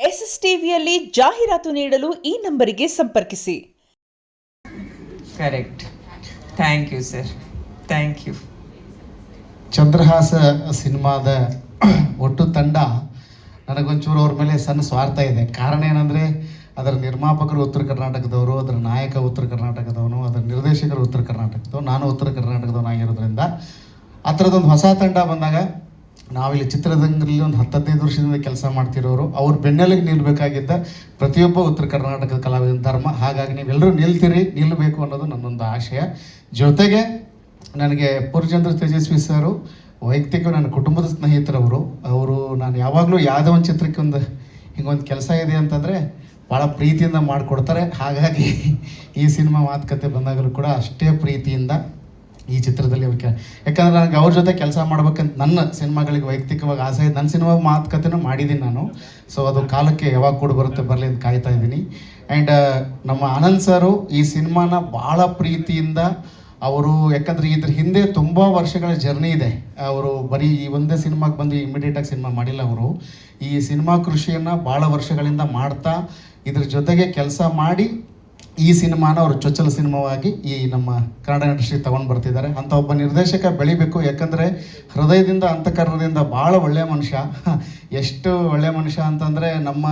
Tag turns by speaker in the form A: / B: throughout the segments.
A: SSTVಯಲ್ಲಿ ಜಾಹೀರಾತು ನೀಡಲು ಈ ನಂಬರಿಗೆ ಸಂಪರ್ಕಿಸಿ.
B: Correct. Thank you sir, thank you.
C: Chandrahasa ಸಿನಿಮಾದ ಒಟ್ಟು ತಂಡ ನನಗೊಂಚೂರು ಅವ್ರ ಮೇಲೆ ಸಣ್ಣ ಸ್ವಾರ್ಥ ಇದೆ. ಕಾರಣ ಏನಂದರೆ ಅದರ ನಿರ್ಮಾಪಕರು ಉತ್ತರ ಕರ್ನಾಟಕದವರು, ಅದರ ನಾಯಕ ಉತ್ತರ ಕರ್ನಾಟಕದವನು, ಅದರ ನಿರ್ದೇಶಕರು ಉತ್ತರ ಕರ್ನಾಟಕದವರು, ನಾನು ಉತ್ತರ ಕರ್ನಾಟಕದವನಾಗಿರೋದ್ರಿಂದ ಆ ಥರದೊಂದು ಹೊಸ ತಂಡ ಬಂದಾಗ ನಾವಿಲ್ಲಿ ಚಿತ್ರರಂಗದಲ್ಲಿ ಒಂದು 10-15 ವರ್ಷದಿಂದ ಕೆಲಸ ಮಾಡ್ತಿರೋರು, ಅವ್ರ ಬೆನ್ನೆಲಿಗೆ ನಿಲ್ಲಬೇಕಾಗಿದ್ದ ಪ್ರತಿಯೊಬ್ಬ ಉತ್ತರ ಕರ್ನಾಟಕದ ಕಲಾವಿದನ ಧರ್ಮ. ಹಾಗಾಗಿ ನೀವೆಲ್ಲರೂ ನಿಲ್ಲಬೇಕು ಅನ್ನೋದು ನನ್ನೊಂದು ಆಶಯ. ಜೊತೆಗೆ ನನಗೆ ಪೂರ್ಣಚಂದ್ರ ತೇಜಸ್ವಿ ಸರು ವೈಯಕ್ತಿಕ ನನ್ನ ಕುಟುಂಬದ ಸ್ನೇಹಿತರವರು. ಅವರು ನಾನು ಯಾವಾಗಲೂ ಯಾವುದೋ ಒಂದು ಚಿತ್ರಕ್ಕೆ ಹಿಂಗೊಂದು ಕೆಲಸ ಇದೆ ಅಂತಂದರೆ ಭಾಳ ಪ್ರೀತಿಯಿಂದ ಮಾಡಿಕೊಡ್ತಾರೆ. ಹಾಗಾಗಿ ಈ ಸಿನಿಮಾ ಮಾತುಕತೆ ಬಂದಾಗಲೂ ಕೂಡ ಅಷ್ಟೇ ಪ್ರೀತಿಯಿಂದ ಈ ಚಿತ್ರದಲ್ಲಿ ಅವ್ರಿಗೆ, ಯಾಕಂದರೆ ನನಗೆ ಅವ್ರ ಜೊತೆ ಕೆಲಸ ಮಾಡ್ಬೇಕಂತ ನನ್ನ ಸಿನಿಮಾಗಳಿಗೆ ವೈಯಕ್ತಿಕವಾಗಿ ಆಸೆ ಇದೆ. ನನ್ನ ಸಿನಿಮಾ ಮಾತುಕತೆನೂ ಮಾಡಿದ್ದೀನಿ ನಾನು. ಸೊ ಅದು ಕಾಲಕ್ಕೆ ಯಾವಾಗ ಕೂಡ ಬರಲಿ ಅಂತ ಕಾಯ್ತಾ ಇದ್ದೀನಿ. ಆ್ಯಂಡ್ ನಮ್ಮ ಆನಂದ್ ಸರು ಈ ಸಿನಿಮಾನ ಭಾಳ ಪ್ರೀತಿಯಿಂದ ಅವರು, ಯಾಕಂದರೆ ಇದ್ರ ಹಿಂದೆ ತುಂಬ ವರ್ಷಗಳ ಜರ್ನಿ ಇದೆ. ಅವರು ಬರೀ ಈ ಒಂದೇ ಸಿನಿಮಾಗೆ ಬಂದು ಇಮಿಡಿಯೇಟಾಗಿ ಸಿನಿಮಾ ಮಾಡಿಲ್ಲ. ಅವರು ಈ ಸಿನಿಮಾ ಕೃಷಿಯನ್ನು ಭಾಳ ವರ್ಷಗಳಿಂದ ಮಾಡ್ತಾ ಇದ್ರ ಜೊತೆಗೆ ಕೆಲಸ ಮಾಡಿ ಈ ಸಿನಿಮಾನ ಅವರು ಚೊಚ್ಚಲ ಸಿನಿಮಾವಾಗಿ ಈ ನಮ್ಮ ಕನ್ನಡ ಇಂಡಸ್ಟ್ರಿ ತೊಗೊಂಡು ಬರ್ತಿದ್ದಾರೆ. ಅಂಥ ಒಬ್ಬ ನಿರ್ದೇಶಕ ಬೆಳಿಬೇಕು. ಯಾಕಂದರೆ ಹೃದಯದಿಂದ ಅಂತಃಕರಣದಿಂದ ಭಾಳ ಒಳ್ಳೆಯ ಮನುಷ್ಯ. ಎಷ್ಟು ಒಳ್ಳೆಯ ಮನುಷ್ಯ ಅಂತಂದರೆ ನಮ್ಮ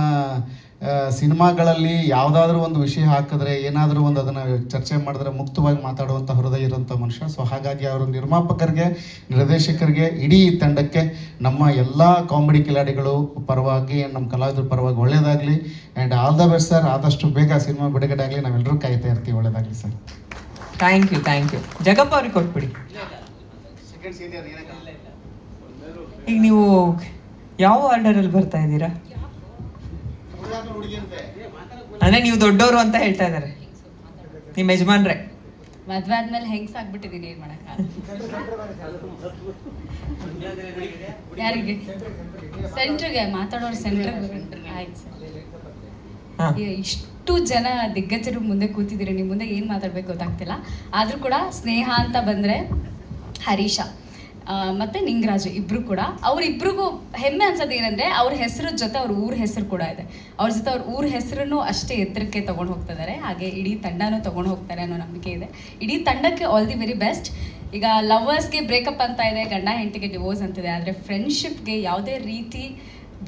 C: ಸಿನಿಮಾಗಳಲ್ಲಿ ಯಾವುದಾದ್ರೂ ಒಂದು ವಿಷಯ ಹಾಕಿದ್ರೆ, ಏನಾದರೂ ಒಂದು ಅದನ್ನು ಚರ್ಚೆ ಮಾಡಿದ್ರೆ ಮುಕ್ತವಾಗಿ ಮಾತಾಡುವಂಥ ಹೃದಯ ಇರೋಂಥ ಮನುಷ್ಯ. ಸೊ ಹಾಗಾಗಿ ಅವರು ನಿರ್ಮಾಪಕರಿಗೆ, ನಿರ್ದೇಶಕರಿಗೆ, ಇಡೀ ತಂಡಕ್ಕೆ ನಮ್ಮ ಎಲ್ಲ ಕಾಮಿಡಿ ಕಿಲಾಡಿಗಳು ಪರವಾಗಿ, ನಮ್ಮ ಕಲಾವಿದರ ಪರವಾಗಿ ಒಳ್ಳೆಯದಾಗಲಿ. And all the best sir. ಆದಷ್ಟು ಬೇಗ ಸಿನಿಮಾ ಬಿಡುಗಡೆ ಆಗಲಿ. ನಾವೆಲ್ಲರೂ ಕಾಯ್ತಾ ಇರ್ತೀವಿ. ಒಳ್ಳೆಯದಾಗಲಿ sir.
B: Thank you, thank you. Jagappa ಅವ್ರಿಗೆ ಕೊಟ್ಬಿಡಿ. ಈಗ ನೀವು ಯಾವ ಆರ್ಡರಲ್ಲಿ ಬರ್ತಾ ಇದ್ದೀರಾ? ಅಂದ್ರೆ ನೀವು ದೊಡ್ಡವರು ಅಂತ ಹೇಳ್ತಾ ಇದ್ದಾರೆ ನಿಮ್ಮ ಯಜಮಾನ್ರೆ.
D: ಮದ್ವೆ ಆದ್ಮೇಲೆ ಹೆಂಗ್ಸ್ ಆಗ್ಬಿಟ್ಟಿದೀನಿ, ಏನ್ ಮಾಡಕ್ಕ. ಯಾರಿಗೆ? ಸೆಂಟ್ರಿಗೆ ಮಾತಾಡೋರು ಸೆಂಟ್ರ್. ಆಯ್ತು ಸರ್. ಇಷ್ಟು ಜನ ದಿಗ್ಗಜರು ಮುಂದೆ ಕೂತಿದ್ದೀರಿ, ನಿಮ್ಮ ಮುಂದೆ ಏನು ಮಾತಾಡ್ಬೇಕು ಗೊತ್ತಾಗ್ತಿಲ್ಲ. ಆದರೂ ಕೂಡ ಸ್ನೇಹ ಅಂತ ಬಂದರೆ ಹರೀಶ ಮತ್ತು ನಿಂಗರಾಜು ಇಬ್ಬರು ಕೂಡ, ಅವರಿಬ್ರಿಗೂ ಹೆಮ್ಮೆ ಅನ್ಸೋದು ಏನಂದರೆ ಅವ್ರ ಹೆಸರು ಜೊತೆ ಅವ್ರ ಊರ ಹೆಸರು ಕೂಡ ಇದೆ. ಅವ್ರ ಜೊತೆ ಅವ್ರ ಊರ ಹೆಸರನ್ನು ಅಷ್ಟೇ ಎತ್ತರಕ್ಕೆ ತೊಗೊಂಡು ಹೋಗ್ತಿದ್ದಾರೆ. ಹಾಗೆ ಇಡೀ ತಂಡನೂ ತೊಗೊಂಡು ಹೋಗ್ತಾರೆ ಅನ್ನೋ ನಂಬಿಕೆ ಇದೆ. ಇಡೀ ತಂಡಕ್ಕೆ ಆಲ್ ದಿ ವೆರಿ ಬೆಸ್ಟ್. ಈಗ ಲವರ್ಸ್ಗೆ ಬ್ರೇಕಪ್ ಅಂತ ಇದೆ, ಗಂಡ ಹೆಂಡತಿಗೆ ಡಿವೋರ್ಸ್ ಅಂತಿದೆ. ಆದರೆ ಫ್ರೆಂಡ್ಶಿಪ್ಗೆ ಯಾವುದೇ ರೀತಿ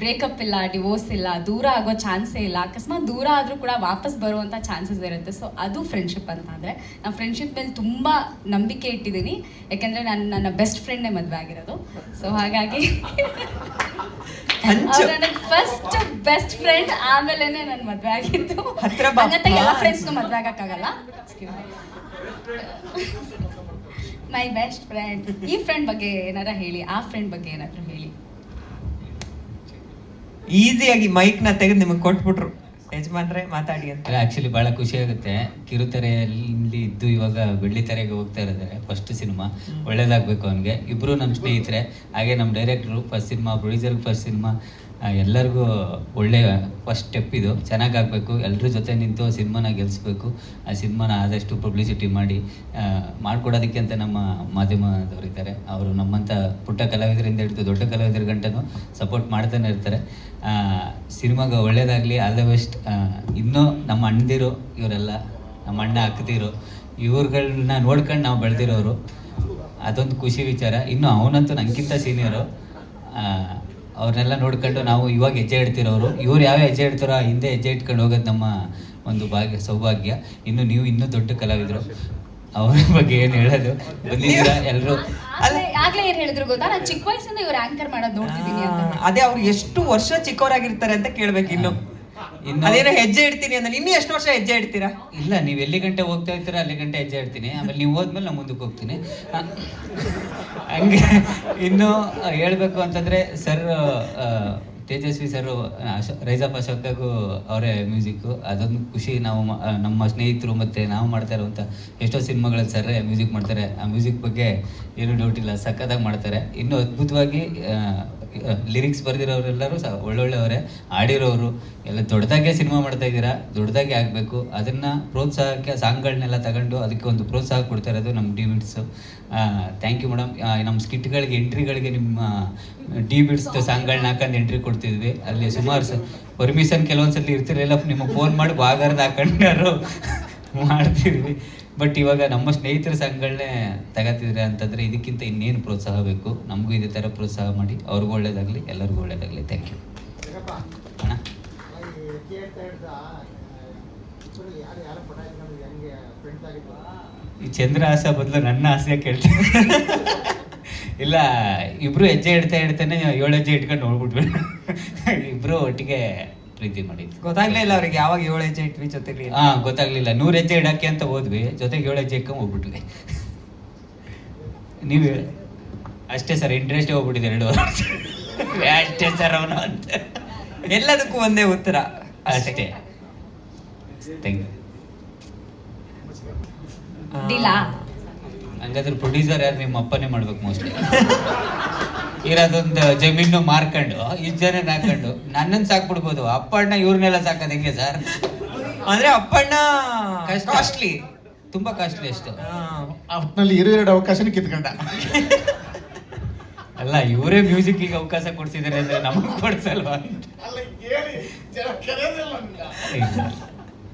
D: ಬ್ರೇಕಪ್ ಇಲ್ಲ, ಡಿವೋರ್ಸ್ ಇಲ್ಲ, ದೂರ ಆಗೋ ಚಾನ್ಸೇ ಇಲ್ಲ. ಅಕಸ್ಮಾತ್ ದೂರ ಆದರೂ ಕೂಡ ವಾಪಸ್ ಬರುವಂಥ ಚಾನ್ಸಸ್ ಇರುತ್ತೆ. ಸೊ ಅದು ಫ್ರೆಂಡ್ಶಿಪ್ ಅಂತ ಅಂದರೆ ನಾನು ಫ್ರೆಂಡ್ಶಿಪ್ ಮೇಲೆ ತುಂಬ ನಂಬಿಕೆ ಇಟ್ಟಿದ್ದೀನಿ. ಯಾಕೆಂದರೆ ನಾನು ನನ್ನ ಬೆಸ್ಟ್ ಫ್ರೆಂಡ್ನೇ ಮದುವೆ ಆಗಿರೋದು. ಸೊ ಹಾಗಾಗಿ ನನಗೆ ಫಸ್ಟ್ ಬೆಸ್ಟ್ ಫ್ರೆಂಡ್, ಆಮೇಲೆ ನನ್ನ ಮದುವೆ ಆಗಿತ್ತು. ಹಂಗಂತ ಎಲ್ಲ ಫ್ರೆಂಡ್ಸ್ಗೂ ಮದುವೆ ಆಗೋಕ್ಕಾಗಲ್ಲ. My best friend. ಈ ಫ್ರೆಂಡ್ ಬಗ್ಗೆ ಏನಾರ ಹೇಳಿ, ಆ ಫ್ರೆಂಡ್ ಬಗ್ಗೆ ಏನಾದರೂ ಹೇಳಿ.
B: ಈಸಿಯಾಗಿ ಮೈಕ್ನ ತೆಗೆದು ನಿಮಗೆ ಕೊಟ್ಬಿಟ್ರು, ಯಜಮಾನ್ರೆ ಮಾತಾಡಿ ಅಂತ.
E: ಆ್ಯಕ್ಚುಲಿ ಭಾಳ ಖುಷಿ ಆಗುತ್ತೆ. ಕಿರುತೆರೆಯಲ್ಲಿ ಇದ್ದು ಇವಾಗ ಬೆಳ್ಳಿತೆರೆಗೆ ಹೋಗ್ತಾ ಇದ್ದಾರೆ. ಫಸ್ಟ್ ಸಿನಿಮಾ ಒಳ್ಳೇದಾಗಬೇಕು ಅವನಿಗೆ. ಇಬ್ಬರು ನಮ್ಮ ಸ್ನೇಹಿತರೆ. ಹಾಗೆ ನಮ್ಮ ಡೈರೆಕ್ಟ್ರು ಫಸ್ಟ್ ಸಿನಿಮಾ, ಪ್ರೊಡ್ಯೂಸರ್ಗೆ ಫಸ್ಟ್ ಸಿನಿಮಾ, ಎಲ್ಲರಿಗೂ ಒಳ್ಳೆಯ ಫಸ್ಟ್ ಸ್ಟೆಪ್ ಇದು. ಚೆನ್ನಾಗಾಗಬೇಕು. ಎಲ್ಲರ ಜೊತೆ ನಿಂತು ಸಿನಿಮಾನ ಗೆಲ್ಲಿಸ್ಬೇಕು. ಆ ಸಿನಿಮಾನ ಆದಷ್ಟು ಪಬ್ಲಿಸಿಟಿ ಮಾಡಿ ಮಾಡಿಕೊಡೋದಕ್ಕೆ ಅಂತ ನಮ್ಮ ಮಾಧ್ಯಮದವರಿದ್ದಾರೆ. ಅವರು ನಮ್ಮಂಥ ಪುಟ್ಟ ಕಲಾವಿದರಿಂದ ಹಿಡಿದು ದೊಡ್ಡ ಕಲಾವಿದರ ಗಂಟನೂ ಸಪೋರ್ಟ್ ಮಾಡ್ತಾನೆ ಇರ್ತಾರೆ. ಸಿನಿಮಾಗೆ ಒಳ್ಳೇದಾಗಲಿ, ಆಲ್ ದ ಬೆಸ್ಟ್. ಇನ್ನೂ ನಮ್ಮ ಅಣ್ಣದಿರು ಇವರೆಲ್ಲ, ನಮ್ಮ ಅಣ್ಣ ಅಕ್ಕದಿರು, ಇವ್ರುಗಳನ್ನ ನೋಡ್ಕೊಂಡು ನಾವು ಬೆಳೆದಿರೋರು. ಅದೊಂದು ಖುಷಿ ವಿಚಾರ. ಇನ್ನು ಅವನಂತೂ ನನಗಿಂತ ಸೀನಿಯರು. ಅವ್ರನ್ನೆಲ್ಲ ನೋಡ್ಕೊಂಡು ನಾವು ಇವಾಗ ಹೆಜ್ಜೆ ಇಡ್ತಿರೋರು. ಇವ್ರು ಯಾವ ಹೆಜ್ಜೆ ಇಡ್ತಾರೋ ಹಿಂದೆ ಹೆಜ್ಜೆ ಇಟ್ಕೊಂಡು ಹೋಗೋದು ನಮ್ಮ ಒಂದು ಸೌಭಾಗ್ಯ. ಇನ್ನು ನೀವು ಇನ್ನೂ ದೊಡ್ಡ ಕಲಾವಿದರು. ಅವ್ರ ಬಗ್ಗೆ ಏನು ಹೇಳೋದು, ಬಂದಿದ್ದೀರಾ ಎಲ್ಲರೂ.
D: ಆಗ್ಲೇ ಏನ್ ಹೇಳಿದ್ರು ಗೊತ್ತಾ, ನಾನು ಚಿಕ್ಕ ವಯಸ್ಸಿಂದ ಇವ್ರು ಆಂಕರ್ ಮಾಡೋದು ನೋಡ್ತಿದ್ದೀನಿ ಅಂತ.
B: ಅದೇ ಅವ್ರು ಎಷ್ಟು ವರ್ಷ ಚಿಕ್ಕವರಾಗಿರ್ತಾರೆ ಅಂತ ಕೇಳ್ಬೇಕು. ಇನ್ನು ಅದೇನೋ ಹೆಜ್ಜೆ ಇಡ್ತೀನಿ ಅಂದ್ರೆ ಇನ್ನೂ ಎಷ್ಟು ವರ್ಷ ಹೆಜ್ಜೆ ಇಡ್ತೀರಾ?
E: ಇಲ್ಲ, ನೀವು ಎಲ್ಲಿ ಗಂಟೆ ಹೋಗ್ತಾ ಇರ್ತೀರಾ ಅಲ್ಲಿ ಗಂಟೆ ಹೆಜ್ಜೆ ಇಡ್ತೀನಿ. ಆಮೇಲೆ ನೀವು ಹೋದ್ಮೇಲೆ ನಾನು ಮುಂದಕ್ಕೆ ಹೋಗ್ತೀನಿ. ಹಂಗೆ ಇನ್ನು ಹೇಳಬೇಕು ಅಂತಂದರೆ sir, Tejaswi sir, rise of ಅಶೋಕಗೂ ಅವರೇ ಮ್ಯೂಸಿಕ್ಕು. ಅದೊಂದು ಖುಷಿ. ನಾವು ನಮ್ಮ ಸ್ನೇಹಿತರು ಮತ್ತು ನಾವು ಮಾಡ್ತಾ ಇರುವಂಥ ಎಷ್ಟೋ ಸಿನಿಮಾಗಳಲ್ಲಿ ಸರ್ರೇ ಮ್ಯೂಸಿಕ್ ಮಾಡ್ತಾರೆ. ಆ ಮ್ಯೂಸಿಕ್ ಬಗ್ಗೆ ಏನೂ ಡೌಟ್ ಇಲ್ಲ, ಸಖತ್ತಾಗಿ ಮಾಡ್ತಾರೆ. ಇನ್ನೂ ಅದ್ಭುತವಾಗಿ ಲಿರಿಕ್ಸ್ ಬರೆದಿರೋರೆಲ್ಲರೂ ಒಳ್ಳೊಳ್ಳೆಯವರೇ, ಆಡಿರೋರು ಎಲ್ಲ ದೊಡ್ಡದಾಗೆ ಸಿನಿಮಾ ಮಾಡ್ತಾ ಇದ್ದೀರಾ. ದೊಡ್ಡದಾಗೆ ಆಗಬೇಕು. ಅದನ್ನು ಪ್ರೋತ್ಸಾಹಕ್ಕೆ ಸಾಂಗ್ಗಳನ್ನೆಲ್ಲ ತಗೊಂಡು ಅದಕ್ಕೆ ಒಂದು ಪ್ರೋತ್ಸಾಹ ಕೊಡ್ತಾ ಇರೋದು ನಮ್ಮ D bits. Thank you madam. ನಮ್ಮ ಸ್ಕಿಟ್ಗಳಿಗೆ, ಎಂಟ್ರಿಗಳಿಗೆ ನಿಮ್ಮ ಡಿ ಬಿಟ್ಸ್ ಸಾಂಗ್ಗಳನ್ನ ಹಾಕೊಂಡು ಎಂಟ್ರಿ ಕೊಡ್ತಿದ್ವಿ. ಅಲ್ಲಿ ಸುಮಾರು ಪರ್ಮಿಷನ್ ಕೆಲವೊಂದ್ಸಲಿ ಇರ್ತಿರಲಿಲ್ಲ, ನಿಮಗೆ ಫೋನ್ ಮಾಡಿ ಬಾಗಾರದ ಹಾಕೊಂಡಾರು ಮಾಡ್ತಿದ್ವಿ. ಬಟ್ ಇವಾಗ ನಮ್ಮ ಸ್ನೇಹಿತರ ಸಂಘಗಳನ್ನೇ ತಗೋತಿದ್ರೆ ಅಂತಂದರೆ ಇದಕ್ಕಿಂತ ಇನ್ನೇನು ಪ್ರೋತ್ಸಾಹ ಬೇಕು. ನಮಗೂ ಇದೇ ಥರ ಪ್ರೋತ್ಸಾಹ ಮಾಡಿ ಅವ್ರಿಗೂ ಒಳ್ಳೇದಾಗಲಿ, ಎಲ್ಲರಿಗೂ ಒಳ್ಳೇದಾಗಲಿ. ಥ್ಯಾಂಕ್ ಯು ಅಣ್ಣ. ಈ ಚಂದ್ರ ಆಸೆ ಬದಲು ನನ್ನ ಆಸೆ ಕೇಳ್ತೀನಿ. ಇಲ್ಲ, ಇಬ್ರು ಹೆಜ್ಜೆ ಇಡ್ತಾನೆ 7 ಹೆಜ್ಜೆ ಇಟ್ಕೊಂಡು ನೋಡ್ಬಿಟ್ವಿ. ಇಬ್ರು ಒಟ್ಟಿಗೆ ಪ್ರೀತಿ ಮಾಡಿದ್ವಿ.
B: ಗೊತ್ತಾಗ್ಲೇ ಇಲ್ಲ ಅವ್ರಿಗೆ ಯಾವಾಗ 7 ಹೆಜ್ಜೆ ಇಟ್ವಿ ಜೊತೆಲಿ.
E: ಗೊತ್ತಾಗ್ಲಿಲ್ಲ. 100 ಹೆಜ್ಜೆ ಇಡಕ್ಕೆ ಅಂತ ಹೋದ್ವಿ, ಜೊತೆಗೆ 7 ಹೆಜ್ಜೆ ಇಟ್ಕೊಂಡು ಹೋಗ್ಬಿಟ್ವಿ. ನೀವು ಅಷ್ಟೇ ಸರ್, ಇಂಟ್ರೆಸ್ಟ್ ಹೋಗ್ಬಿಟ್ಟಿದೆ 2 ವರ್ಷ. ಅಷ್ಟೇ ಸರ್ ಅವನು ಅಂತ.
B: ಎಲ್ಲದಕ್ಕೂ ಒಂದೇ ಉತ್ತರ
E: ಅಷ್ಟೇ. Thank you.
D: ಡಿಲಾ
E: ಹಂಗಾದ್ರೆ ಪ್ರೊಡ್ಯೂಸರ್ ಯಾರು? ನಿಮ್ಮ ಅಪ್ಪನೇ ಮಾಡ್ಬೇಕು ಮೋಸ್ಟ್ಲಿ. ಇರೋದೊಂದು ಜಮೀನು ಮಾರ್ಕೊಂಡು 2 ಜನ ಹಾಕೊಂಡು ನನ್ನನ್ನು ಸಾಕ್ಬಿಡ್ಬೋದು. ಅಪ್ಪಣ್ಣ ಇವ್ರನ್ನೆಲ್ಲ ಸಾಕೋದು ಹೆಂಗೆ ಸರ್?
B: ಅಂದ್ರೆ ಅಪ್ಪಣ್ಣ ಕಾಸ್ಟ್ಲಿ,
E: ತುಂಬಾ ಕಾಸ್ಟ್ಲಿ ಅಷ್ಟು.
C: ಒಟ್ಟಿನಲ್ಲಿ 2 ಅವಕಾಶನ ಕಿತ್ಕೊಂಡ.
E: ಅಲ್ಲ, ಇವರೇ ಮ್ಯೂಸಿಕ್ಕಿಗೆ ಅವಕಾಶ ಕೊಡ್ಸಿದ್ದಾರೆ ಅಂದ್ರೆ ನಮಗೆ ಕೊಡ್ಸಲ್ವಾ?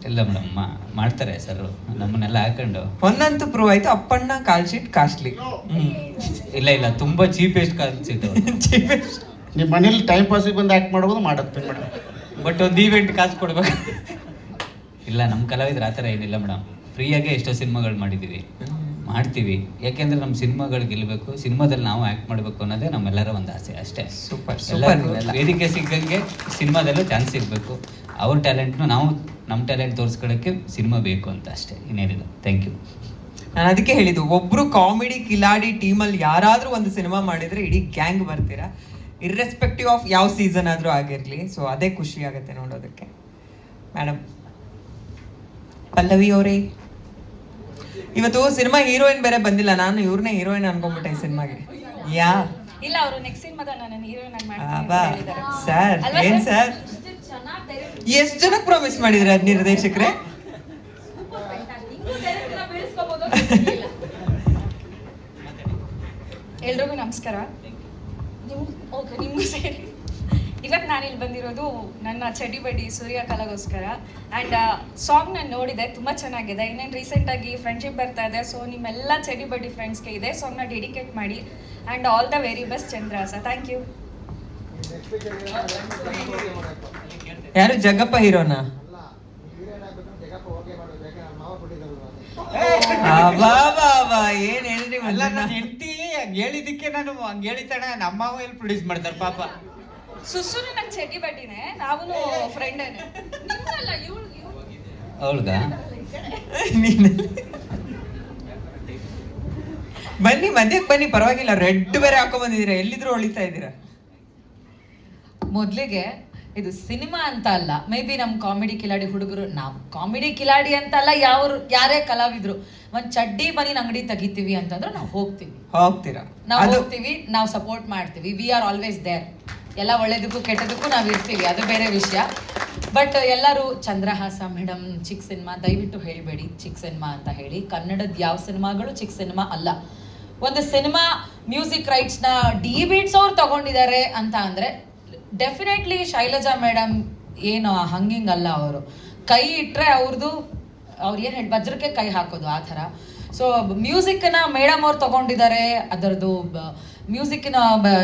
E: ಇಲ್ಲ ಮೇಡಮ್, ಮಾಡ್ತಾರೆ ಸರ್ ನಮ್ಮನ್ನೆಲ್ಲ ಹಾಕೊಂಡು.
B: ಒಂದಂತೂ ಪ್ರೂವ್ ಆಯ್ತು, ಅಪ್ಪಣ್ಣ ಕಾಲ್ ಶೀಟ್ ಕಾಸ್ಟ್ಲಿ.
E: ಇಲ್ಲ ತುಂಬಾ ಚೀಪೆಸ್ಟ್ ಕಾನ್ಸೆಪ್ಟ್.
B: ಚೀಪೆಸ್ಟ್.
C: ನಿಮ್ಮ ಮನೇಲಿ ಟೈಮ್ ಪಾಸಿಗೆ ಬಂದು ಆ್ಯಕ್ಟ್ ಮಾಡ್ಬೋದು, ಮಾಡುತ್ತೆ ಮೇಡಮ್.
E: ಬಟ್ ಒಂದು ಈವೆಂಟ್ ಕಾಸು ಕೊಡ್ಬೇಕು. ಇಲ್ಲ, ನಮ್ಮ ಕಲಾವಿದ್ರು ಆ ಥರ ಏನಿಲ್ಲ ಮೇಡಮ್. ಫ್ರೀಯಾಗೆ ಎಷ್ಟೋ ಸಿನಿಮಾಗಳು ಮಾಡಿದ್ದೀವಿ, ಮಾಡ್ತೀವಿ. ಯಾಕೆಂದ್ರೆ ನಮ್ಮ ಸಿನಿಮಾಗಳು ಗೆಲ್ಲಬೇಕು, ಸಿನಿಮಾದಲ್ಲಿ ನಾವು ಆ್ಯಕ್ಟ್ ಮಾಡಬೇಕು ಅನ್ನೋದೇ ನಮ್ಮೆಲ್ಲರ ಒಂದು ಆಸೆ ಅಷ್ಟೇ.
B: ಸೂಪರ್
E: ವೇದಿಕೆ ಸಿಕ್ಕಂಗೆ ಸಿನಿಮಾದಲ್ಲೂ ಚಾನ್ಸ್ ಸಿಗಬೇಕು. ಅವ್ರ ಟ್ಯಾಲೆಂಟ್ನು ನಾವು ನಮ್ಮ ಟ್ಯಾಲೆಂಟ್ ತೋರಿಸ್ಕೊಳ್ಳೋಕ್ಕೆ ಸಿನಿಮಾ ಬೇಕು ಅಂತ ಅಷ್ಟೇ, ಇನ್ನೇನಿಲ್ಲ. Thank you.
B: ನಾನು ಅದಕ್ಕೆ ಹೇಳಿದ್ದು, ಒಬ್ರು ಕಾಮಿಡಿ ಕಿಲಾಡಿ ಟೀಮಲ್ಲಿ ಯಾರಾದರೂ ಒಂದು ಸಿನಿಮಾ ಮಾಡಿದರೆ ಇಡೀ ಗ್ಯಾಂಗ್ ಬರ್ತೀರಾ, ಇರ್ರೆಸ್ಪೆಕ್ಟಿವ್ ಆಫ್ ಯಾವ ಸೀಸನ್ ಆದರೂ ಆಗಿರಲಿ. ಸೊ ಅದೇ ಖುಷಿ ಆಗುತ್ತೆ ನೋಡೋದಕ್ಕೆ. ಮೇಡಮ್ ಪಲ್ಲವಿ ಅವರೇ, ಇವತ್ತು ಸಿನಿಮಾ ಹೀರೋಯಿನ್ ಬೇರೆ ಬಂದಿಲ್ಲ. ನಾನು ಇವ್ರನ್ನೇ ಹೀರೋಯಿನ್ ಅನ್ಕೊಂಡ್ಬಿಟ್ಟೆ ಈ ಸಿನಿಮಾಗೆ.
D: ಇಲ್ಲ, ಅವರು ನೆಕ್ಸ್ಟ್ ಸಿನಿಮಾದಲ್ಲಿ ನನ್ನ ಹೀರೋಯಿನ್ ಆಗಿ
B: ಸರ್ ಏನ್ ಸರ್, ಎಷ್ಟು ಜನಕ್ಕೆ ಪ್ರಾಮಿಸ್ ಮಾಡಿದ್ರೆ ಅದ್ ನಿರ್ದೇಶಕರೇ?
D: ಎಲ್ರಿಗೂ ನಮಸ್ಕಾರ. ನಿಮಗೂ ಸೇರಿ ಇವತ್ತು ನಾನು ಇಲ್ಲಿ ಬಂದಿರೋದು ನನ್ನ ಚಡ್ಡಿ ಬಡ್ಡಿ ಸೂರ್ಯ ಕಲಾಗೋಸ್ಕರ. ಆ್ಯಂಡ್ ಸಾಂಗ್ ನಾನು ನೋಡಿದೆ, ತುಂಬ ಚೆನ್ನಾಗಿದೆ. ಇನ್ನೇನು ರೀಸೆಂಟಾಗಿ ಫ್ರೆಂಡ್ಶಿಪ್ ಬರ್ತಾ ಇದೆ, ಸೊ ನಿಮ್ಮೆಲ್ಲ ಚಡ್ಡಿ ಬಡ್ಡಿ ಫ್ರೆಂಡ್ಸ್ಗೆ ಇದೆ ಸಾಂಗ್ನ ಡೆಡಿಕೇಟ್ ಮಾಡಿ. And all the very best ಚಂದ್ರಾಸ. Thank you.
B: ಯಾರು ಜಗ್ಗಪ್ಪ ಹೀರೋನಾ? ಏನ್ ಹೇಳ್ರಿ,
E: ನನ್ನ ಹೆಂಡತಿ ಹೇಳಿದ್ದಕ್ಕೆ ನಾನು ಹಂಗೆ ಹೇಳಿತಾಣ. ನಮ್ಮವ ಎಲ್ಲಿ ಪ್ರೊಡ್ಯೂಸ್ ಮಾಡ್ತಾರೆ ಪಾಪ.
D: ಸುಸ್ಸುನು ನಂಗೆ ಚಡ್ಡಿ ಬಡ್ಡಿನೇ, ನಾವು ಫ್ರೆಂಡೇನೆ.
E: ಅವಳ್ಗ
B: ಬನ್ನಿ ಮಧ್ಯಕ್ಕೆ ಬನ್ನಿ, ಪರವಾಗಿಲ್ಲ. ರೆಡ್ ಬೇರೆ ಹಾಕೊಂಡ್ ಬಂದಿದ್ದೀರಾ, ಎಲ್ಲಿದ್ರು ಹೊಳಿತಾ ಇದ್ದೀರಾ.
F: ಮೊದಲಿಗೆ ಇದು ಸಿನಿಮಾ ಅಂತ ಅಲ್ಲ, ಮೇ ಬಿ ನಮ್ಮ ಕಾಮಿಡಿ ಕಿಲಾಡಿ ಹುಡುಗರು, ನಾವು ಕಾಮಿಡಿ ಕಿಲಾಡಿ ಅಂತ ಅಲ್ಲ, ಯಾರೇ ಕಲಾವಿದ್ರು ಒಂದ್ ಚಡ್ಡಿ ಬನ್ನಿ ಅಂಗಡಿ ತೆಗಿತೀವಿ ಅಂತಂದ್ರೆ ನಾವು
B: ಹೋಗ್ತೀರಾ,
F: ನಾವು ಹೋಗ್ತೀವಿ, ನಾವು ಸಪೋರ್ಟ್ ಮಾಡ್ತೀವಿ. We are always there. ಎಲ್ಲ ಒಳ್ಳೇದಕ್ಕೂ ಕೆಟ್ಟದಕ್ಕೂ ನಾವು ಇರ್ತೀವಿ, ಅದು ಬೇರೆ ವಿಷಯ. ಬಟ್ ಎಲ್ಲರೂ ಚಂದ್ರಹಾಸ ಮೇಡಮ್ ಚಿಕ್ಕ ಸಿನಿಮಾ, ದಯವಿಟ್ಟು ಹೇಳಬೇಡಿ ಚಿಕ್ಕ ಸಿನಿಮಾ ಅಂತ ಹೇಳಿ. ಕನ್ನಡದ ಯಾವ ಸಿನಿಮಾಗಳು ಚಿಕ್ಕ ಸಿನಿಮಾ ಅಲ್ಲ. ಒಂದು ಸಿನಿಮಾ ಮ್ಯೂಸಿಕ್ ರೈಟ್ಸ್ನ ಡಿ-ಬೀಟ್ಸ್ ಅವ್ರು ತಗೊಂಡಿದ್ದಾರೆ ಅಂತ ಅಂದರೆ ಡೆಫಿನೆಟ್ಲಿ ಶೈಲಜಾ ಮೇಡಮ್ ಏನು ಹಂಗಿಂಗಲ್ಲ. ಅವರು ಕೈ ಇಟ್ಟರೆ ಅವ್ರದ್ದು ಅವ್ರು ಏನು ಹೇಳಿ ವಜ್ರಕ್ಕೆ ಕೈ ಹಾಕೋದು ಆ ಥರ. ಸೊ ಮ್ಯೂಸಿಕ್ನ ಮೇಡಮ್ ಅವ್ರು ತೊಗೊಂಡಿದ್ದಾರೆ, ಅದರದ್ದು ಮ್ಯೂಸಿಕ್ನ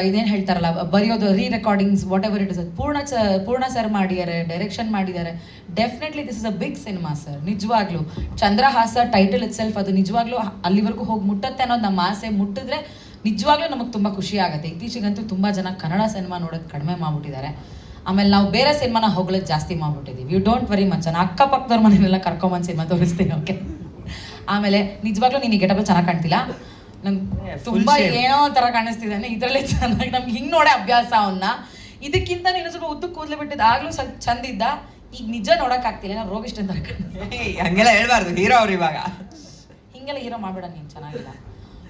F: ಇದೇನು ಹೇಳ್ತಾರಲ್ಲ ಬರೆಯೋದು, rerecordings, whatever it is, Poorna sir ಮಾಡಿದ್ದಾರೆ, ಡೈರೆಕ್ಷನ್ ಮಾಡಿದ್ದಾರೆ. Definitely this is a big cinema sir. ನಿಜವಾಗ್ಲೂ ಚಂದ್ರಹಾಸ ಟೈಟಲ್ ಇಟ್ ಸೆಲ್ಫ್ ಅದು ನಿಜವಾಗ್ಲೂ ಅಲ್ಲಿವರೆಗೂ ಹೋಗಿ ಮುಟ್ಟತ್ತೆ ಅನ್ನೋದು ನಮ್ಮ ಆಸೆ. ಮುಟ್ಟಿದ್ರೆ ನಿಜವಾಗ್ಲೂ ನಮಗೆ ತುಂಬ ಖುಷಿ ಆಗುತ್ತೆ. ಇತ್ತೀಚೆಗಂತೂ ತುಂಬ ಜನ ಕನ್ನಡ ಸಿನಿಮಾ ನೋಡೋದು ಕಡಿಮೆ ಮಾಡ್ಬಿಟ್ಟಿದ್ದಾರೆ. ಆಮೇಲೆ ನಾವು ಬೇರೆ ಸಿನಿಮಾನ ಹೋಗ್ಲಿಕ್ಕೆ ಜಾಸ್ತಿ ಮಾಡ್ಬಿಟ್ಟಿದ್ದೀವಿ. ಯು ಡೋಂಟ್ ವರಿ ಮಚ್, ನಾನು ಅಕ್ಕಪಕ್ಕದವ್ರ ಮನೆಯೆಲ್ಲ ಕರ್ಕೊಂಬಂದು ಸಿನಿಮಾ ತೋರಿಸ್ತೀನಿ. ಓಕೆ. ಆಮೇಲೆ ನಿಜವಾಗ್ಲೂ ನೀನು ಈ ಗೆಟಪ್ ಚೆನ್ನಾಗಿ ಕಾಣ್ತಿಲ್ಲ, ನಂಗೆ ತುಂಬ ಏನೋ ಥರ ಕಾಣಿಸ್ತಿದ್ದಾನೆ, ಇದರಲ್ಲೇ ಚೆನ್ನಾಗಿ ನಮ್ಗೆ ಹಿಂಗೆ ನೋಡೇ ಅಭ್ಯಾಸ ಅವನ್ನ. ಇದಕ್ಕಿಂತ ನೀನು ಸ್ವಲ್ಪ ಉದ್ದು ಕೂದಲು ಬಿಟ್ಟಿದ್ದು ಆಗ್ಲೂ ಸ್ವಲ್ಪ ಚಂದಿದ್ದ, ಈಗ ನಿಜ ನೋಡೋಕ್ಕಾಗ್ತಿಲ್ಲ, ನಾವು ರೋಗಿಷ್ಟ ಅಂತ
B: ಹಂಗೆಲ್ಲ ಹೇಳ್ಬಾರ್ದು. ಹೀರೋ ಅವ್ರು ಇವಾಗ
F: ಹಿಂಗೆಲ್ಲ ಹೀರೋ ಮಾಡಬೇಡ ನೀನು, ಚೆನ್ನಾಗಿಲ್ಲ.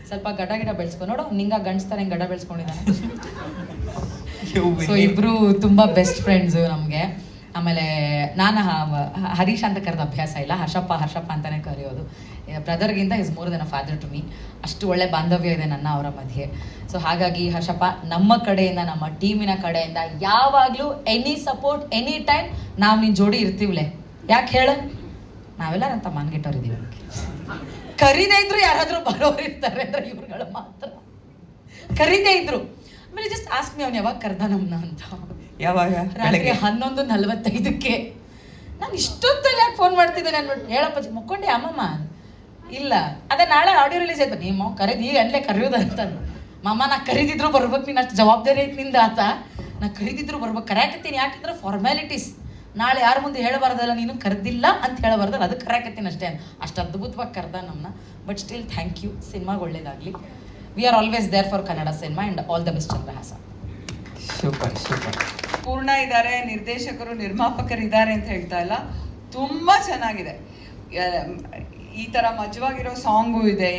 F: ಸ್ವಲ್ಪ ಗಡ್ಡ ಬೆಳೆಸ್ಕೊ ನೋಡು, ನಿಂಗ ಗಂಡಸ್ತಾರೆ ಹೆಂಗೆ ಗಡ್ಡ ಬೆಳೆಸ್ಕೊಂಡಿದ್ದಾನೆ. ಸೊ ಇಬ್ರು ತುಂಬ ಬೆಸ್ಟ್ ಫ್ರೆಂಡ್ಸು ನಮಗೆ. ಆಮೇಲೆ ನಾನು ಹರೀಶ್ ಅಂತ ಕರೆದ ಅಭ್ಯಾಸ ಇಲ್ಲ, ಹರ್ಷಪ್ಪ ಅಂತಲೇ ಕರೆಯೋದು. ಬ್ರದರ್ಗಿಂತ is more than a father to me. ಅಷ್ಟು ಒಳ್ಳೆ ಬಾಂಧವ್ಯ ಇದೆ ನನ್ನ ಅವರ ಮಧ್ಯೆ. ಸೊ ಹಾಗಾಗಿ ಹರ್ಷಪ್ಪ, ನಮ್ಮ ಕಡೆಯಿಂದ, ನಮ್ಮ ಟೀಮಿನ ಕಡೆಯಿಂದ ಯಾವಾಗಲೂ ಎನಿ ಸಪೋರ್ಟ್, ಎನಿ ಟೈಮ್ ನಾವು ನಿನ್ನ ಜೋಡಿ ಇರ್ತೀವ್ಲೆ. ಯಾಕೆ ಹೇಳ, ನಾವೆಲ್ಲ ಅಂತ ಮಾನ್ಗೆಟ್ಟವ್ರಿದ್ದೀವಿ. ಕರೀದೇ ಇದ್ರು ಯಾರಾದರೂ ಬರೋರು ಇರ್ತಾರೆ ಅಂದರೆ ಇವ್ರುಗಳು ಮಾತ್ರ. ಕರೀದೇ ಇದ್ರು. ಆಮೇಲೆ ಜಸ್ಟ್ ಆಸ್ಕ್ ಮಿ, ಅವ್ನು ಯಾವಾಗ ಕರ್ದ ನಮ್ಮನ್ನ ಅಂತ.
B: ಯಾವಾಗ?
F: ರಾತ್ರಿ 11:45ಕ್ಕೆ. ನಾನು ಇಷ್ಟೊತ್ತಲ್ಲಿ ಯಾಕೆ ಫೋನ್ ಮಾಡ್ತಿದ್ದೇನೆ ಅಂದ್ಬಿಟ್ಟು, ಹೇಳಪ್ಪ ಮುಕ್ಕೊಂಡೆ ಅಮ್ಮಮ್ಮ. ಇಲ್ಲ, ಅದೇ ನಾಳೆ ಆಡಿಯೋ ರಿಲೀಸ್ ಆಯ್ತು, ನಿಮ್ಮ ಕರೀದು ಈಗ ಅಲ್ಲೇ ಕರೆಯೋದು ಅಂತ. ಮಾಮ ನಾ ಕರೀದಿದ್ರು ಬರ್ಬೇಕು, ನೀನು ಅಷ್ಟು ಜವಾಬ್ದಾರಿ ಐತೆ ನಿಂದ ಆತ. ನಾ ಕರೀದಿದ್ರು ಬರ್ಬೇಕು, ಕರೆಯಾಕತ್ತೀನಿ. ಯಾಕಂದ್ರೆ ಫಾರ್ಮ್ಯಾಲಿಟೀಸ್, ನಾಳೆ ಯಾರ ಮುಂದೆ ಹೇಳಬಾರ್ದಲ್ಲ, ನೀನು ಕರೆದಿಲ್ಲ ಅಂತ ಹೇಳಬಾರ್ದಲ್ಲ, ಅದು ಕರೆಯಾಕತ್ತೀನಿ ಅಷ್ಟೇ. ಅಷ್ಟು ಅದ್ಭುತವಾಗಿ ಕರೆದ ನಮ್ಮನ್ನ. But still thank you. ಸಿನಿಮಾಗೆ ಒಳ್ಳೇದಾಗಲಿ. We are always there for Kannada cinema and all the best Chandrahasa.
B: Super.
G: Poorna ಇದ್ದಾರೆ, ನಿರ್ದೇಶಕರು, ನಿರ್ಮಾಪಕರು ಇದ್ದಾರೆ ಅಂತ ಹೇಳ್ತಾ ಇಲ್ಲ, ತುಂಬ ಚೆನ್ನಾಗಿದೆ. ಈ ಥರ ಮಜವಾಗಿರೋ ಸಾಂಗು ಇದೆ,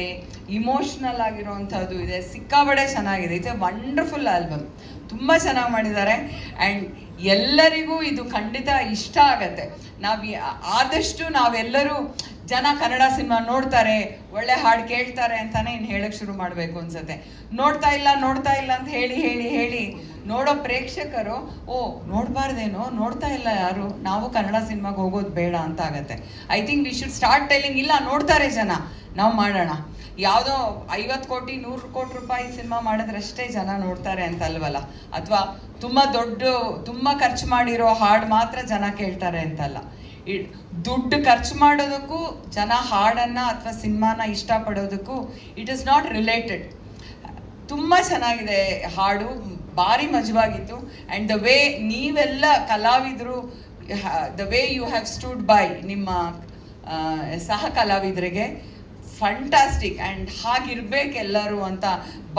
G: ಇಮೋಷ್ನಲ್ ಆಗಿರೋವಂಥದ್ದು ಇದೆ, ಸಿಕ್ಕಾಬಡೆ ಚೆನ್ನಾಗಿದೆ. It's A wonderful album. ತುಂಬ ಚೆನ್ನಾಗಿ ಮಾಡಿದ್ದಾರೆ ಆ್ಯಂಡ್ ಎಲ್ಲರಿಗೂ ಇದು ಖಂಡಿತ ಇಷ್ಟ ಆಗತ್ತೆ. ಆದಷ್ಟು ನಾವೆಲ್ಲರೂ ಜನ ಕನ್ನಡ ಸಿನಿಮಾ ನೋಡ್ತಾರೆ, ಒಳ್ಳೆ ಹಾಡು ಕೇಳ್ತಾರೆ ಅಂತಾನೆ ಇನ್ನು ಹೇಳಕ್ಕೆ ಶುರು ಮಾಡಬೇಕು ಅನ್ಸುತ್ತೆ. ನೋಡ್ತಾ ಇಲ್ಲ ಅಂತ ಹೇಳಿ ನೋಡೋ ಪ್ರೇಕ್ಷಕರು, ಓ ನೋಡಬಾರ್ದೇನೋ, ನೋಡ್ತಾ ಇಲ್ಲ ಯಾರು, ನಾವು ಕನ್ನಡ ಸಿನಿಮಾಗೆ ಹೋಗೋದು ಬೇಡ ಅಂತ ಆಗತ್ತೆ. I think we should start telling, ಇಲ್ಲ ನೋಡ್ತಾರೆ ಜನ, ನಾವು ಮಾಡೋಣ. ಯಾವುದೋ 50 ಕೋಟಿ 100 ಕೋಟಿ ರೂಪಾಯಿ ಸಿನಿಮಾ ಮಾಡಿದ್ರಷ್ಟೇ ಜನ ನೋಡ್ತಾರೆ ಅಂತ ಅಲ್ವಲ್ಲ, ಅಥವಾ ತುಂಬ ಖರ್ಚು ಮಾಡಿರೋ ಹಾಡು ಮಾತ್ರ ಜನ ಕೇಳ್ತಾರೆ ಅಂತಲ್ಲ. ದುಡ್ಡು ಖರ್ಚು ಮಾಡೋದಕ್ಕೂ ಜನ ಹಾಡನ್ನು ಅಥವಾ ಸಿನಿಮಾನ ಇಷ್ಟಪಡೋದಕ್ಕೂ ಇಟ್ ಇಸ್ ನಾಟ್ ರಿಲೇಟೆಡ್. ತುಂಬ ಚೆನ್ನಾಗಿದೆ ಹಾಡು, ಭಾರಿ ಮಜವಾಗಿತ್ತು. ಆ್ಯಂಡ್ ದ ವೇ ನೀವೆಲ್ಲ ಕಲಾವಿದರು, the way you have stood by ನಿಮ್ಮ ಸಹ ಕಲಾವಿದರಿಗೆ, ಫಂಟಾಸ್ಟಿಕ್. ಆ್ಯಂಡ್ ಹಾಗಿರ್ಬೇಕು ಎಲ್ಲರೂ ಅಂತ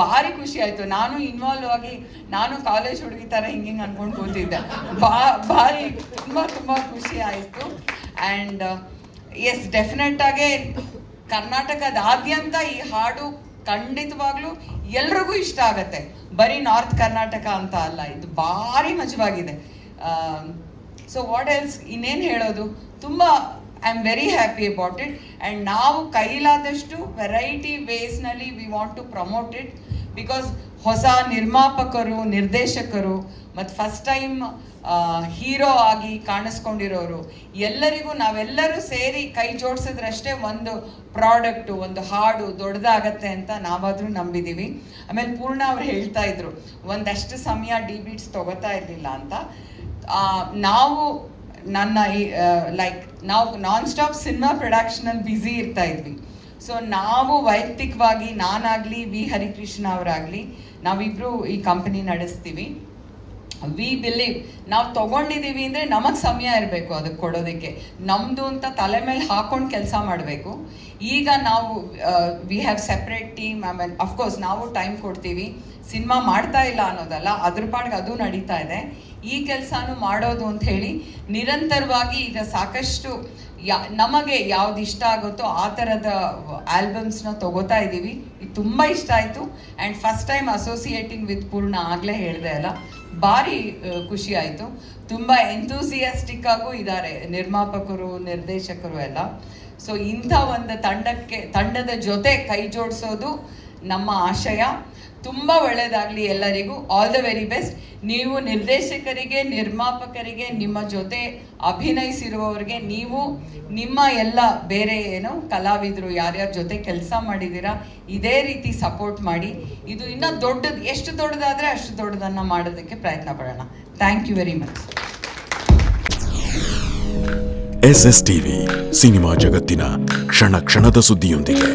G: ಭಾರಿ ಖುಷಿ ಆಯಿತು. ನಾನು ಇನ್ವಾಲ್ವ್ ಆಗಿ, ನಾನು ಕಾಲೇಜ್ ಹುಡುಗಿ ಥರ ಹಿಂಗೆ ಅಂದ್ಕೊಂಡು ಕೂತಿದ್ದೆ. ಭಾರಿ ತುಂಬ ಖುಷಿ ಆಯಿತು. ಆ್ಯಂಡ್ ಎಸ್, ಡೆಫಿನೆಟ್ಟಾಗಿ ಕರ್ನಾಟಕದಾದ್ಯಂತ ಈ ಹಾಡು ಖಂಡಿತವಾಗ್ಲೂ ಎಲ್ರಿಗೂ ಇಷ್ಟ ಆಗತ್ತೆ. ಬರೀ ನಾರ್ತ್ ಕರ್ನಾಟಕ ಅಂತ ಅಲ್ಲ, ಇದು ಭಾರಿ ಮಜವಾಗಿದೆ. ಸೊ ವಾಟ್ ಎಲ್ಸ್, ಇನ್ನೇನು ಹೇಳೋದು, ತುಂಬ I am very happy about it. And ನಾವು ಕೈಲಾದಷ್ಟು ವೆರೈಟಿ ವೇಸ್ನಲ್ಲಿ we want to promote it, because ಹೊಸ ನಿರ್ಮಾಪಕರು, ನಿರ್ದೇಶಕರು ಮತ್ತು ಫಸ್ಟ್ ಟೈಮ್ ಹೀರೋ ಆಗಿ ಕಾಣಿಸ್ಕೊಂಡಿರೋರು ಎಲ್ಲರಿಗೂ ನಾವೆಲ್ಲರೂ ಸೇರಿ ಕೈ ಜೋಡಿಸಿದ್ರಷ್ಟೇ ಒಂದು ಪ್ರಾಡಕ್ಟು, ಒಂದು ಹಾಡು ದೊಡ್ಡದಾಗತ್ತೆ ಅಂತ ನಾವಾದರೂ ನಂಬಿದ್ದೀವಿ. ಆಮೇಲೆ ಪೂರ್ಣ ಅವ್ರು ಹೇಳ್ತಾ ಇದ್ರು, ಒಂದಷ್ಟು ಸಮಯ ಡಿ ಬೀಟ್ಸ್ ತೊಗೋತಾ ಇರಲಿಲ್ಲ ಅಂತ. ನಾವು ನಾವು ನಾನ್ ಸ್ಟಾಪ್ ಸಿನಿಮಾ ಪ್ರೊಡಕ್ಷನಲ್ಲಿ ಬ್ಯುಸಿ ಇರ್ತಾ ಇದ್ವಿ. ಸೊ ನಾವು ವೈಯಕ್ತಿಕವಾಗಿ, ನಾನಾಗಲಿ, ವಿ ಹರಿಕೃಷ್ಣ ಅವರಾಗಲಿ, ನಾವಿಬ್ಬರು ಈ ಕಂಪನಿ ನಡೆಸ್ತೀವಿ. ವಿ ಬಿಲೀವ್, ನಾವು ತೊಗೊಂಡಿದ್ದೀವಿ ಅಂದರೆ ನಮಗೆ ಸಮಯ ಇರಬೇಕು ಅದಕ್ಕೆ ಕೊಡೋದಕ್ಕೆ. ನಮ್ಮದು ಅಂತ ತಲೆ ಮೇಲೆ ಹಾಕೊಂಡು ಕೆಲಸ ಮಾಡಬೇಕು. ಈಗ ನಾವು ವಿ ಹ್ಯಾವ್ ಸೆಪ್ರೇಟ್ ಟೀಮ್. ಆಮೇಲೆ ಅಫ್ಕೋರ್ಸ್ ನಾವು ಟೈಮ್ ಕೊಡ್ತೀವಿ, ಸಿನಿಮಾ ಮಾಡ್ತಾ ಇಲ್ಲ ಅನ್ನೋದಲ್ಲ, ಅದ್ರ ಪಾಡಿಗೆ ಅದು ನಡೀತಾ ಇದೆ. ಈ ಕೆಲಸನೂ ಮಾಡೋದು ಅಂತ ಹೇಳಿ ನಿರಂತರವಾಗಿ ಈಗ ಸಾಕಷ್ಟು ನಮಗೆ ಯಾವ್ದು ಇಷ್ಟ ಆಗುತ್ತೋ ಆ ಥರದ ಆಲ್ಬಮ್ಸ್ನ ತೊಗೋತಾ ಇದ್ದೀವಿ. ಇದು ತುಂಬ ಇಷ್ಟ ಆಯಿತು. And first time associating with ಪೂರ್ಣ, ಆಗಲೇ ಹೇಳಿದೆ ಅಲ್ಲ, ಭಾರಿ ಖುಷಿ ಆಯಿತು. ತುಂಬ ಎಂಥೂಸಿಯಾಸ್ಟಿಕ್ ಆಗೂ ಇದ್ದಾರೆ ನಿರ್ಮಾಪಕರು, ನಿರ್ದೇಶಕರು ಎಲ್ಲ. ಸೊ ಇಂಥ ಒಂದು ತಂಡದ ಜೊತೆ ಕೈ ಜೋಡಿಸೋದು ನಮ್ಮ ಆಶಯ. ತುಂಬ ಒಳ್ಳೆಯದಾಗಲಿ ಎಲ್ಲರಿಗೂ. All the very best. ನೀವು ನಿರ್ದೇಶಕರಿಗೆ, ನಿರ್ಮಾಪಕರಿಗೆ, ನಿಮ್ಮ ಜೊತೆ ಅಭಿನಯಿಸಿರುವವರಿಗೆ, ನೀವು ನಿಮ್ಮ ಎಲ್ಲ ಬೇರೆ ಕಲಾವಿದರು ಯಾರ್ಯಾರ ಜೊತೆ ಕೆಲಸ ಮಾಡಿದ್ದೀರಾ, ಇದೇ ರೀತಿ ಸಪೋರ್ಟ್ ಮಾಡಿ. ಇದು ಇನ್ನೂ ದೊಡ್ಡದು, ಎಷ್ಟು ದೊಡ್ಡದಾದರೆ ಅಷ್ಟು ದೊಡ್ಡದನ್ನು ಮಾಡೋದಕ್ಕೆ ಪ್ರಯತ್ನ ಪಡೋಣ. Thank you very much.
H: SSTV cinema ಜಗತ್ತಿನ ಕ್ಷಣ ಕ್ಷಣದ ಸುದ್ದಿಯೊಂದಿಗೆ.